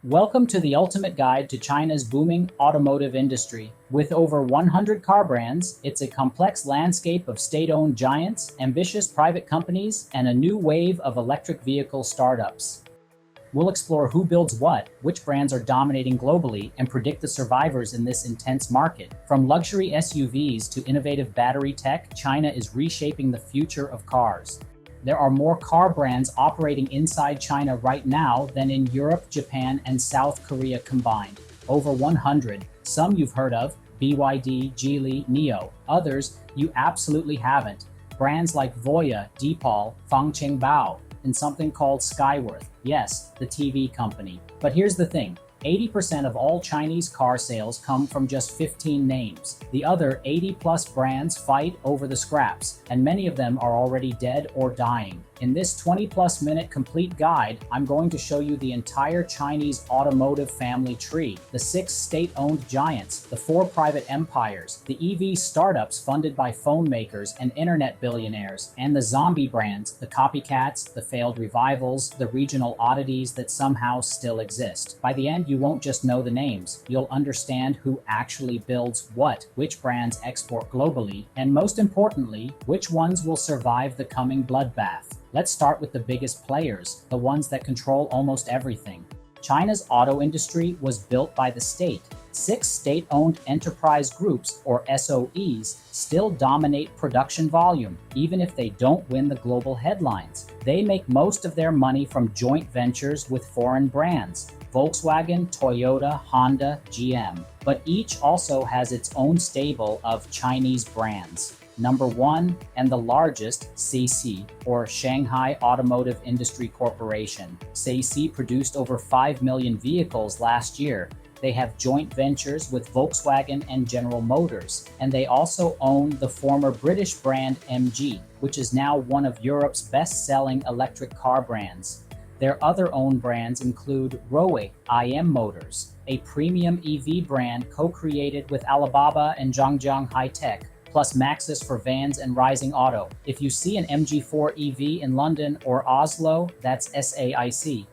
Welcome to the ultimate guide to China's booming automotive industry. With over 100 car brands, it's a complex landscape of state-owned giants, ambitious private companies, and a new wave of electric vehicle startups. We'll explore who builds what, which brands are dominating globally, and predict the survivors in this intense market. From luxury SUVs to innovative battery tech, China is reshaping the future of cars. There are more car brands operating inside China right now than in Europe, Japan, and South Korea combined. Over 100. Some you've heard of: BYD, Geely, NIO. Others you absolutely haven't. Brands like Voyah, Deepal, Fangchengbao, and something called Skyworth. Yes, the TV company. But here's the thing. 80% of all Chinese car sales come from just 15 names. The other 80-plus brands fight over the scraps, and many of them are already dead or dying. In this 20-plus minute complete guide, I'm going to show you the entire Chinese automotive family tree, the 6 state-owned giants, the 4 private empires, the EV startups funded by phone makers and internet billionaires, and the zombie brands, the copycats, the failed revivals, the regional oddities that somehow still exist. By the end, you won't just know the names. You'll understand who actually builds what, which brands export globally, and most importantly, which ones will survive the coming bloodbath. Let's start with the biggest players, the ones that control almost everything. China's auto industry was built by the state. 6 state-owned enterprise groups, or SOEs, still dominate production volume, even if they don't win the global headlines. They make most of their money from joint ventures with foreign brands: Volkswagen, Toyota, Honda, GM. But each also has its own stable of Chinese brands. Number 1, and the largest, SAIC, or Shanghai Automotive Industry Corporation. SAIC produced over 5 million vehicles last year. They have joint ventures with Volkswagen and General Motors, and they also own the former British brand MG, which is now one of Europe's best-selling electric car brands. Their other own brands include Roewe, IM Motors, a premium EV brand co-created with Alibaba and Zhangjiang High-Tech, plus Maxus for vans and Rising Auto. If you see an MG4 EV in London or Oslo, that's SAIC.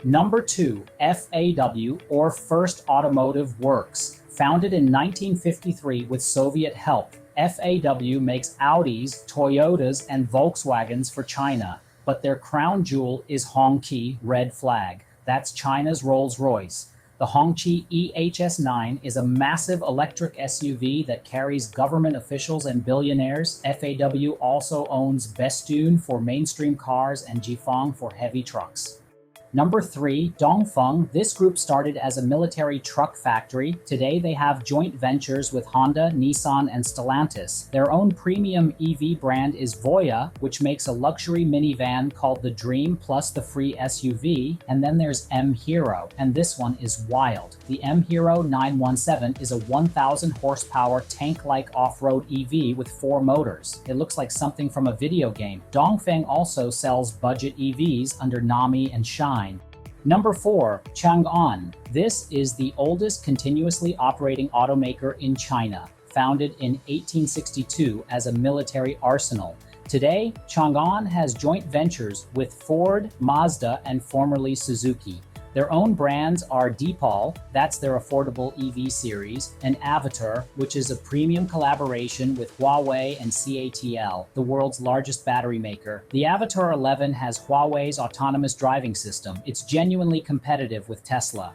Number 2, FAW, or First Automotive Works. Founded in 1953 with Soviet help, FAW makes Audis, Toyotas, and Volkswagens for China. But their crown jewel is Hongqi Red Flag. That's China's Rolls-Royce. The Hongqi EHS9 is a massive electric SUV that carries government officials and billionaires. FAW also owns Bestune for mainstream cars and Jiefang for heavy trucks. Number 3, Dongfeng. This group started as a military truck factory. Today they have joint ventures with Honda, Nissan, and Stellantis. Their own premium EV brand is Voyah, which makes a luxury minivan called the Dream plus the free SUV. And then there's M Hero, and this one is wild. The M Hero 917 is a 1,000 horsepower tank-like off-road EV with 4 motors. It looks like something from a video game. Dongfeng also sells budget EVs under Nammi and Shine. Number 4, Chang'an. This is the oldest continuously operating automaker in China, founded in 1862 as a military arsenal. Today, Chang'an has joint ventures with Ford, Mazda, and formerly Suzuki. Their own brands are Deepal, that's their affordable EV series, and Avatr, which is a premium collaboration with Huawei and CATL, the world's largest battery maker. The Avatr 11 has Huawei's autonomous driving system. It's genuinely competitive with Tesla.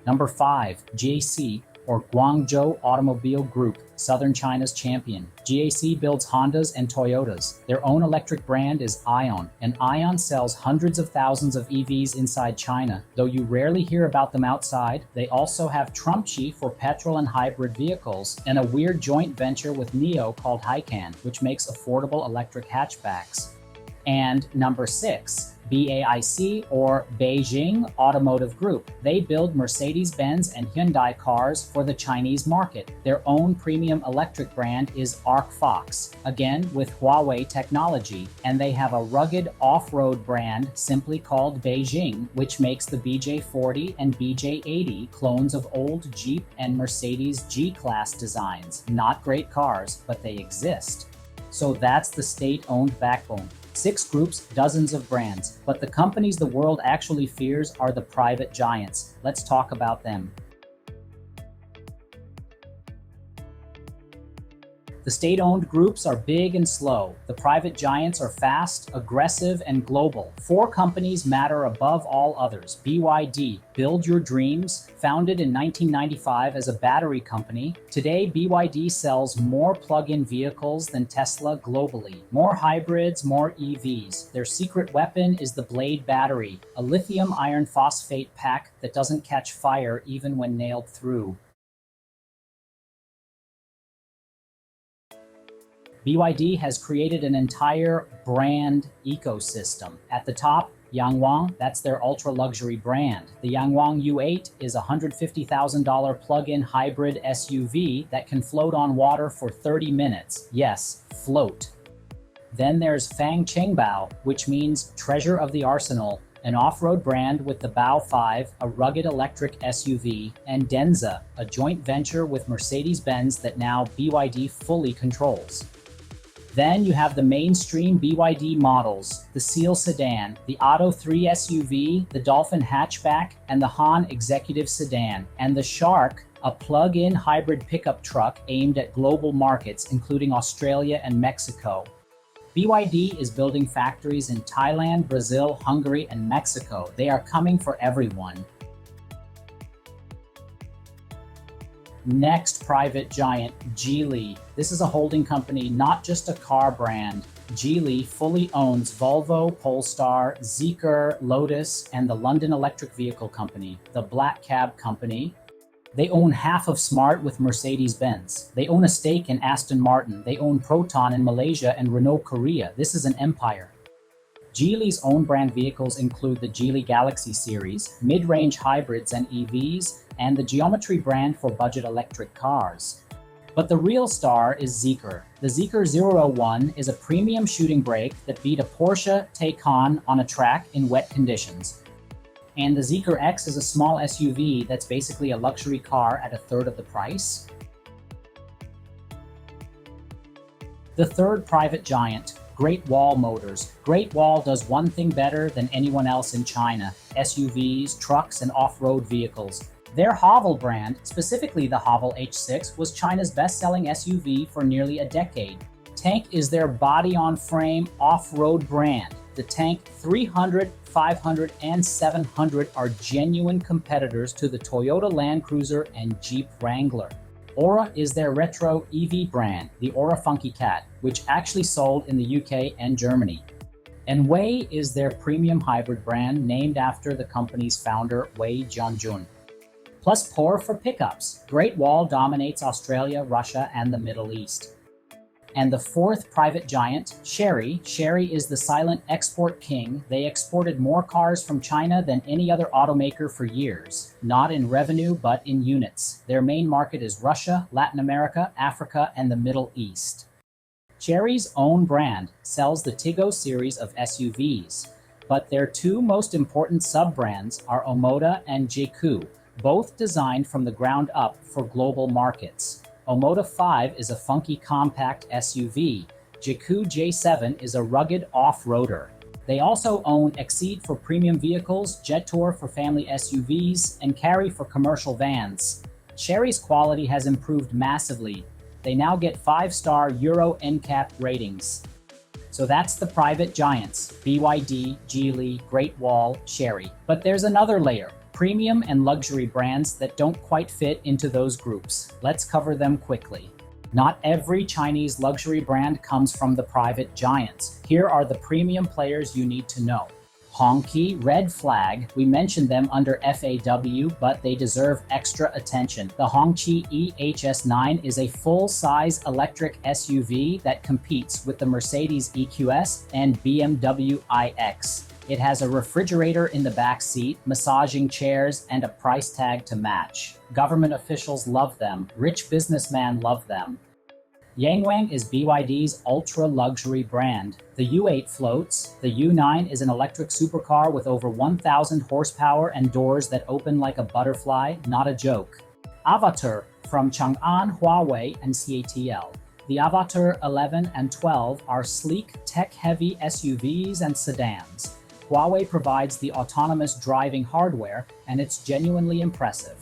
Number 5, GAC, or Guangzhou Automobile Group, Southern China's champion. GAC builds Hondas and Toyotas. Their own electric brand is Aion, and Aion sells hundreds of thousands of EVs inside China. Though you rarely hear about them outside, they also have Trumpchi for petrol and hybrid vehicles, and a weird joint venture with NIO called Hycan, which makes affordable electric hatchbacks. And number 6, BAIC, or Beijing Automotive Group. They build Mercedes-Benz and Hyundai cars for the Chinese market. Their own premium electric brand is Arcfox, again with Huawei technology, and they have a rugged off-road brand simply called Beijing, which makes the BJ40 and BJ80 clones of old Jeep and Mercedes G-Class designs. Not great cars, but they exist. So that's the state-owned backbone. 6 groups, dozens of brands. But the companies the world actually fears are the private giants. Let's talk about them. The state-owned groups are big and slow. The private giants are fast, aggressive, and global. 4 companies matter above all others. BYD, Build Your Dreams, founded in 1995 as a battery company. Today, BYD sells more plug-in vehicles than Tesla globally. More hybrids, more EVs. Their secret weapon is the Blade battery, a lithium iron phosphate pack that doesn't catch fire even when nailed through. BYD has created an entire brand ecosystem. At the top, Yangwang, that's their ultra-luxury brand. The Yangwang U8 is a $150,000 plug-in hybrid SUV that can float on water for 30 minutes. Yes, float. Then there's Fangchengbao, which means treasure of the arsenal, an off-road brand with the Bao 5, a rugged electric SUV, and Denza, a joint venture with Mercedes-Benz that now BYD fully controls. Then you have the mainstream BYD models, the Seal sedan, the Atto 3 SUV, the Dolphin hatchback, and the Han executive sedan, and the Shark, a plug-in hybrid pickup truck aimed at global markets, including Australia and Mexico. BYD is building factories in Thailand, Brazil, Hungary, and Mexico. They are coming for everyone. Next private giant, Geely. This is a holding company, not just a car brand. Geely fully owns Volvo, Polestar, Zeekr, Lotus, and the London Electric Vehicle Company, the Black Cab Company. They own half of Smart with Mercedes-Benz. They own a stake in Aston Martin. They own Proton in Malaysia and Renault Korea. This is an empire. Geely's own brand vehicles include the Geely Galaxy series, mid-range hybrids and EVs, and the Geometry brand for budget electric cars. But the real star is Zeekr. The Zeekr 001 is a premium shooting brake that beat a Porsche Taycan on a track in wet conditions. And the Zeekr X is a small SUV that's basically a luxury car at a third of the price. The third private giant, Great Wall Motors. Great Wall does one thing better than anyone else in China: SUVs, trucks, and off-road vehicles. Their Haval brand, specifically the Haval H6, was China's best-selling SUV for nearly a decade. Tank is their body-on-frame off-road brand. The Tank 300, 500, and 700 are genuine competitors to the Toyota Land Cruiser and Jeep Wrangler. Aura is their retro EV brand, the Aura Funky Cat, which actually sold in the UK and Germany. And Wei is their premium hybrid brand named after the company's founder, Wei Jianjun. Plus Poer for pickups. Great Wall dominates Australia, Russia, and the Middle East. And the fourth private giant, Chery. Chery is the silent export king. They exported more cars from China than any other automaker for years. Not in revenue, but in units. Their main market is Russia, Latin America, Africa, and the Middle East. Chery's own brand sells the Tiggo series of SUVs, but their 2 most important sub-brands are Omoda and Jaecoo, both designed from the ground up for global markets. Omoda 5 is a funky compact SUV. Jaecoo J7 is a rugged off-roader. They also own Exceed for premium vehicles, Jetour for family SUVs, and Carry for commercial vans. Chery's quality has improved massively. They now get 5-star Euro NCAP ratings. So that's the private giants, BYD, Geely, Great Wall, Chery. But there's another layer. Premium and luxury brands that don't quite fit into those groups. Let's cover them quickly. Not every Chinese luxury brand comes from the private giants. Here are the premium players you need to know. Hongqi, red flag. We mentioned them under FAW, but they deserve extra attention. The Hongqi EHS9 is a full-size electric SUV that competes with the Mercedes EQS and BMW iX. It has a refrigerator in the back seat, massaging chairs, and a price tag to match. Government officials love them. Rich businessmen love them. Yangwang is BYD's ultra-luxury brand. The U8 floats. The U9 is an electric supercar with over 1,000 horsepower and doors that open like a butterfly, not a joke. Avatr from Chang'an, Huawei, and CATL. The Avatr 11 and 12 are sleek, tech-heavy SUVs and sedans. Huawei provides the autonomous driving hardware, and it's genuinely impressive.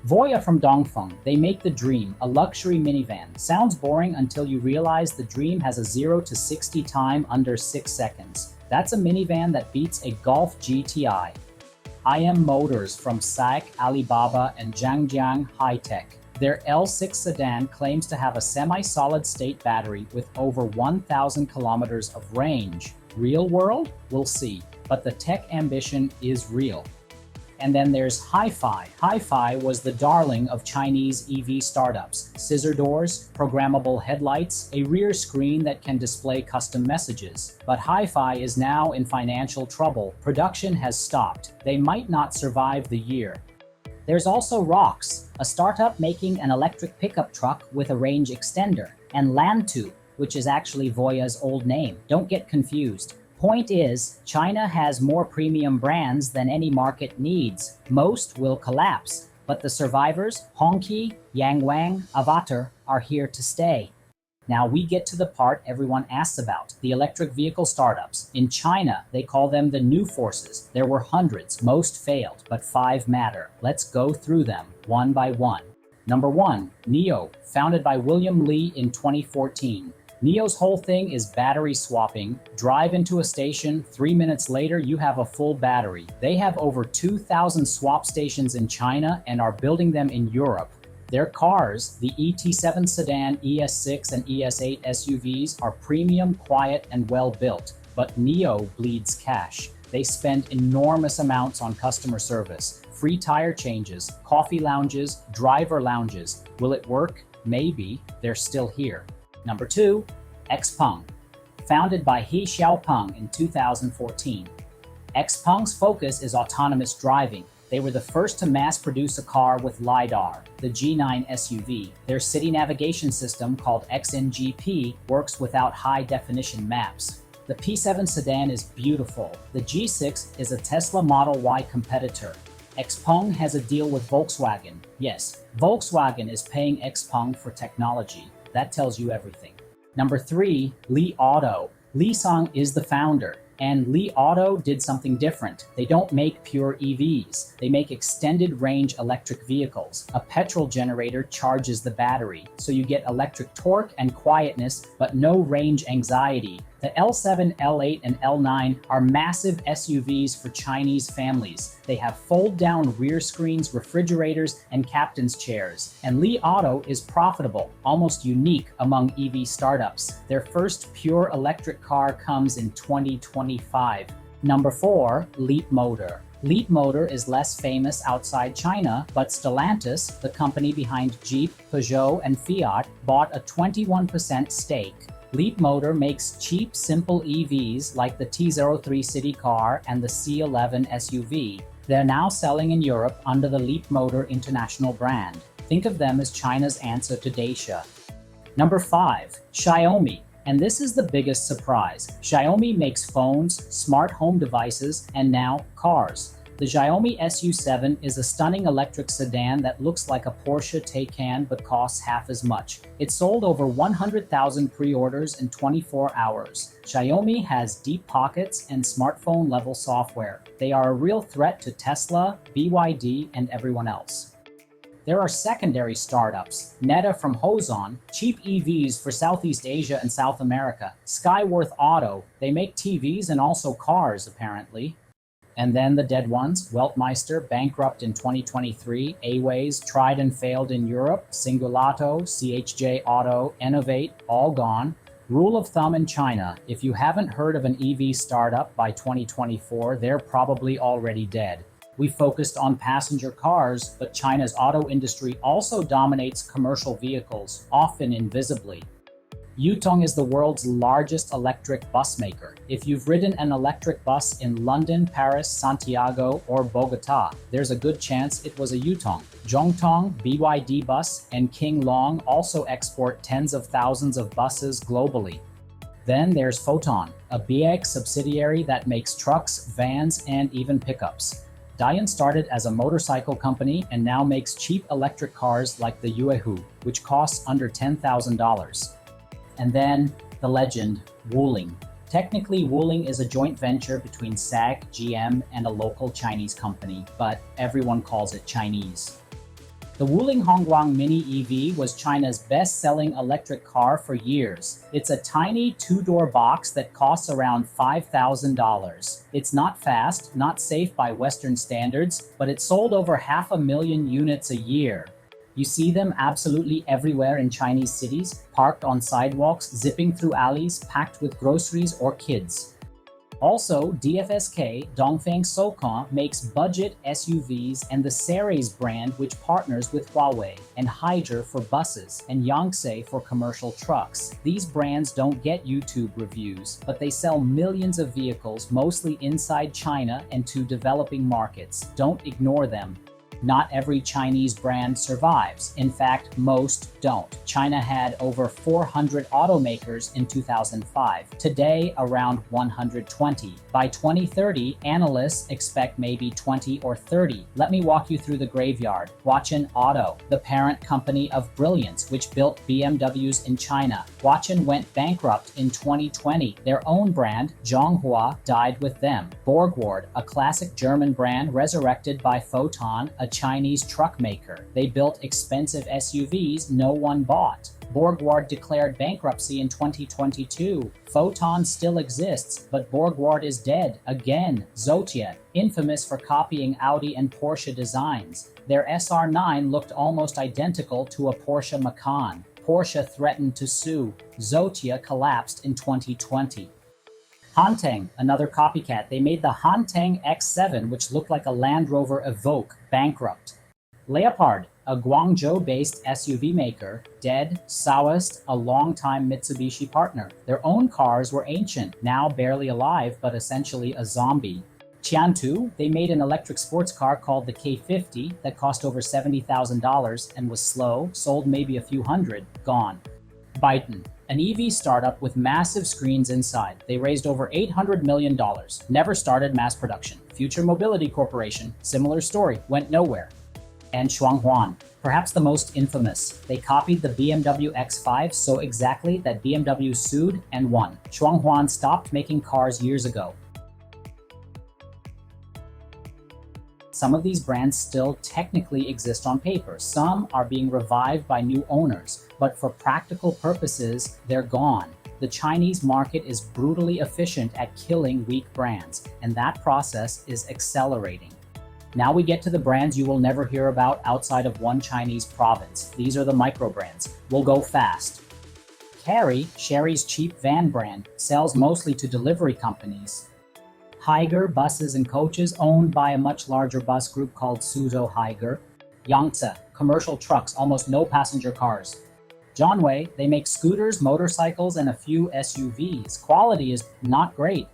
Voyah from Dongfeng, they make the Dream, a luxury minivan. Sounds boring until you realize the Dream has a 0 to 60 time under 6 seconds. That's a minivan that beats a Golf GTI. IM Motors from SAIC, Alibaba, and Zhangjiang High-Tech. Their L6 sedan claims to have a semi-solid-state battery with over 1,000 kilometers of range. Real world? We'll see, but the tech ambition is real. And then there's Hi-Fi. Hi-Fi was the darling of Chinese EV startups. Scissor doors, programmable headlights, a rear screen that can display custom messages. But Hi-Fi is now in financial trouble. Production has stopped. They might not survive the year. There's also Rox, a startup making an electric pickup truck with a range extender, and Lantu, which is actually Voyah's old name. Don't get confused. Point is, China has more premium brands than any market needs. Most will collapse, but the survivors, Hongqi, Yangwang, Avatr, are here to stay. Now we get to the part everyone asks about, the electric vehicle startups. In China, they call them the new forces. There were hundreds, most failed, but 5 matter. Let's go through them, one by one. Number 1, NIO, founded by William Li in 2014. NIO's whole thing is battery swapping. Drive into a station, 3 minutes later you have a full battery. They have over 2,000 swap stations in China and are building them in Europe. Their cars, the ET7 sedan, ES6 and ES8 SUVs, are premium, quiet and well built. But NIO bleeds cash. They spend enormous amounts on customer service. Free tire changes, coffee lounges, driver lounges. Will it work? Maybe. They're still here. Number 2, XPeng. Founded by He Xiaopeng in 2014. XPeng's focus is autonomous driving. They were the first to mass produce a car with LiDAR, the G9 SUV. Their city navigation system, called XNGP, works without high-definition maps. The P7 sedan is beautiful. The G6 is a Tesla Model Y competitor. XPeng has a deal with Volkswagen. Yes, Volkswagen is paying XPeng for technology. That tells you everything. Number 3, Li Auto. Li Sang is the founder, and Li Auto did something different. They don't make pure EVs. They make extended range electric vehicles. A petrol generator charges the battery, so you get electric torque and quietness, but no range anxiety. The L7, L8, and L9 are massive SUVs for Chinese families. They have fold-down rear screens, refrigerators, and captain's chairs. And Li Auto is profitable, almost unique among EV startups. Their first pure electric car comes in 2025. Number 4, Leapmotor. Leapmotor is less famous outside China, but Stellantis, the company behind Jeep, Peugeot, and Fiat, bought a 21% stake. Leapmotor makes cheap, simple EVs like the T03 city car and the C11 SUV. They're now selling in Europe under the Leapmotor international brand. Think of them as China's answer to Dacia. Number 5, Xiaomi. And this is the biggest surprise. Xiaomi makes phones, smart home devices, and now cars. The Xiaomi SU7 is a stunning electric sedan that looks like a Porsche Taycan but costs half as much. It sold over 100,000 pre-orders in 24 hours. Xiaomi has deep pockets and smartphone-level software. They are a real threat to Tesla, BYD, and everyone else. There are secondary startups. Neta from Hozon, cheap EVs for Southeast Asia and South America. Skyworth Auto, they make TVs and also cars, apparently. And then the dead ones, Weltmeister, bankrupt in 2023, Aways, tried and failed in Europe, Singulato, CHJ Auto, Innovate, all gone. Rule of thumb in China, if you haven't heard of an EV startup by 2024, they're probably already dead. We focused on passenger cars, but China's auto industry also dominates commercial vehicles, often invisibly. Yutong is the world's largest electric bus maker. If you've ridden an electric bus in London, Paris, Santiago, or Bogota, there's a good chance it was a Yutong. Zhongtong, BYD Bus, and King Long also export tens of thousands of buses globally. Then there's Photon, a Baic subsidiary that makes trucks, vans, and even pickups. Dian started as a motorcycle company and now makes cheap electric cars like the Yuehu, which costs under $10,000. And then the legend, Wuling. Technically, Wuling is a joint venture between SAIC, GM, and a local Chinese company, but everyone calls it Chinese. The Wuling Hongguang Mini EV was China's best-selling electric car for years. It's a tiny two-door box that costs around $5,000. It's not fast, not safe by Western standards, but it sold over 500,000 units a year. You see them absolutely everywhere in Chinese cities, parked on sidewalks, zipping through alleys, packed with groceries or kids. Also, DFSK, Dongfeng Sokon, makes budget SUVs, and the Chery's brand, which partners with Roewe, and Hyzer for buses, and Yangwang for commercial trucks. These brands don't get YouTube reviews, but they sell millions of vehicles, mostly inside China and to developing markets. Don't ignore them. Not every Chinese brand survives. In fact, most don't. China had over 400 automakers in 2005. Today, around 120. By 2030, analysts expect maybe 20 or 30. Let me walk you through the graveyard. Huachin Auto, the parent company of Brilliance, which built BMWs in China. Huachin went bankrupt in 2020. Their own brand, Zhonghua, died with them. Borgward, a classic German brand resurrected by Photon, a Chinese truck maker. They built expensive SUVs no one bought. Borgward declared bankruptcy in 2022. Photon still exists, but Borgward is dead again. Zotia, infamous for copying Audi and Porsche designs. Their SR9 looked almost identical to a Porsche Macan. Porsche threatened to sue. Zotia collapsed in 2020. Hanteng, another copycat. They made the Hanteng X7, which looked like a Land Rover Evoque, bankrupt. Leopard, a Guangzhou-based SUV maker, dead. Saoist, a longtime Mitsubishi partner. Their own cars were ancient, now barely alive, but essentially a zombie. Qiantu, they made an electric sports car called the K50 that cost over $70,000 and was slow, sold maybe a few hundred, gone. Baic, an EV startup with massive screens inside. They raised over $800 million, never started mass production. Future Mobility Corporation, similar story, went nowhere. And Chang'an, perhaps the most infamous. They copied the BMW X5 so exactly that BMW sued and won. Chang'an stopped making cars years ago. Some of these brands still technically exist on paper. Some are being revived by new owners, but for practical purposes, they're gone. The Chinese market is brutally efficient at killing weak brands, and that process is accelerating. Now we get to the brands you will never hear about outside of one Chinese province. These are the micro brands. We'll go fast. Chery's cheap van brand, sells mostly to delivery companies. Hyzer buses and coaches, owned by a much larger bus group called Suzhou Hyzer. Yangtze, commercial trucks, almost no passenger cars. Zhonwei, they make scooters, motorcycles, and a few SUVs. Quality is not great.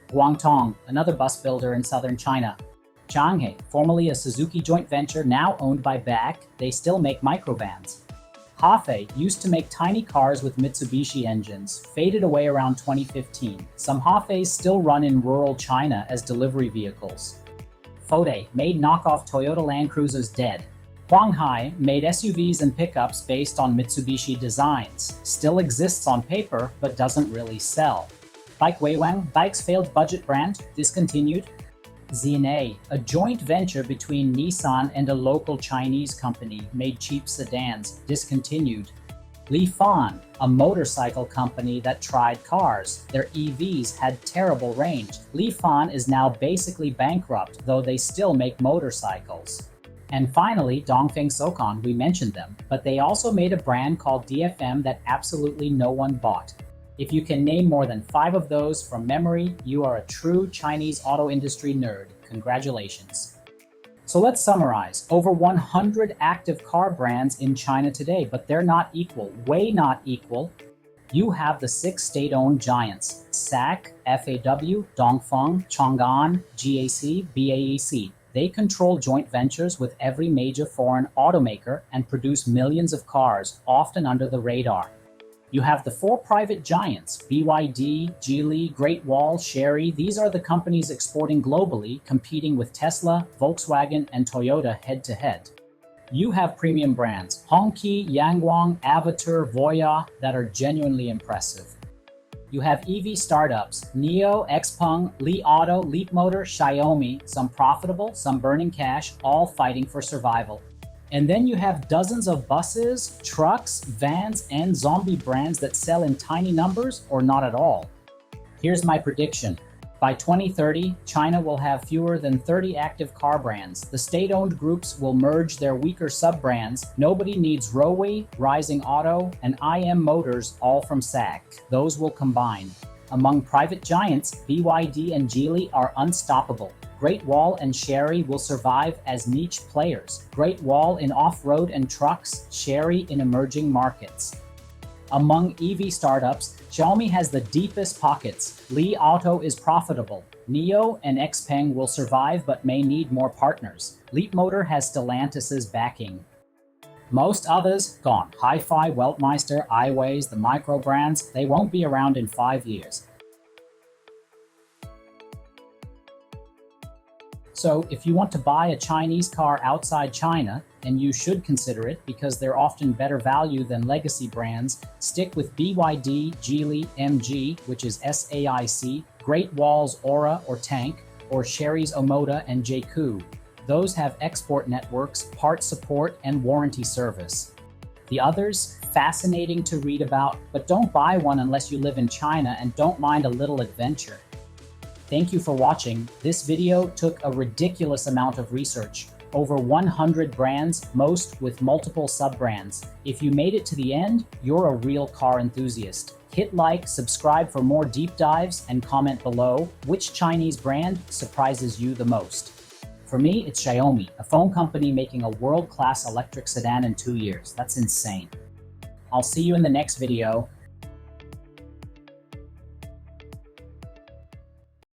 Guangdong, another bus builder in southern China. Chang'an, formerly a Suzuki joint venture, now owned by Baic, they still make microvans. Hefei used to make tiny cars with Mitsubishi engines, faded away around 2015. Some Hefeis still run in rural China as delivery vehicles. Fode made knockoff Toyota Land Cruisers, dead. Huanghai made SUVs and pickups based on Mitsubishi designs, still exists on paper but doesn't really sell. Baic's failed budget brand, discontinued. Zeekr, a joint venture between Nissan and a local Chinese company, made cheap sedans, discontinued. Lifan, a motorcycle company that tried cars. Their EVs had terrible range. Lifan is now basically bankrupt, though they still make motorcycles. And finally, Dongfeng Sokon, we mentioned them, but they also made a brand called DFM that absolutely no one bought. If you can name more than 5 of those from memory, you are a true Chinese auto industry nerd. Congratulations. So let's summarize. Over 100 active car brands in China today, but they're not equal, way not equal. You have the 6 state-owned giants, SAIC, FAW, Dongfeng, Chang'an, GAC, BAEC. They control joint ventures with every major foreign automaker and produce millions of cars, often under the radar. You have the 4 private giants, BYD, Geely, Great Wall, Chery. These are the companies exporting globally, competing with Tesla, Volkswagen, and Toyota head-to-head. You have premium brands, Hongqi, Yangwang, Avatr, Voyah, that are genuinely impressive. You have EV startups, NIO, Xpeng, Li Auto, Leapmotor, Xiaomi, some profitable, some burning cash, all fighting for survival. And then you have dozens of buses, trucks, vans, and zombie brands that sell in tiny numbers or not at all. Here's my prediction. By 2030, China will have fewer than 30 active car brands. The state-owned groups will merge their weaker sub-brands. Nobody needs Roewe, Rising Auto, and IM Motors, all from SAIC. Those will combine. Among private giants, BYD and Geely are unstoppable. Great Wall and Chery will survive as niche players. Great Wall in off-road and trucks, Chery in emerging markets. Among EV startups, Xiaomi has the deepest pockets. Li Auto is profitable. NIO and Xpeng will survive but may need more partners. Leapmotor has Stellantis's backing. Most others gone. Hi-Fi, Weltmeister, iWays, the micro brands, they won't be around in 5 years. So if you want to buy a Chinese car outside China, and you should consider it because they're often better value than legacy brands, stick with BYD, Geely, MG, which is SAIC, Great Wall's Aura or Tank, or Chery's Omoda and Jaecoo. Those have export networks, part support, and warranty service. The others, fascinating to read about, but don't buy one unless you live in China and don't mind a little adventure. Thank you for watching. This video took a ridiculous amount of research. Over 100 brands, most with multiple sub-brands. If you made it to the end, you're a real car enthusiast. Hit like, subscribe for more deep dives, and comment below which Chinese brand surprises you the most. For me, it's Xiaomi, a phone company making a world-class electric sedan in 2 years. That's insane. I'll see you in the next video.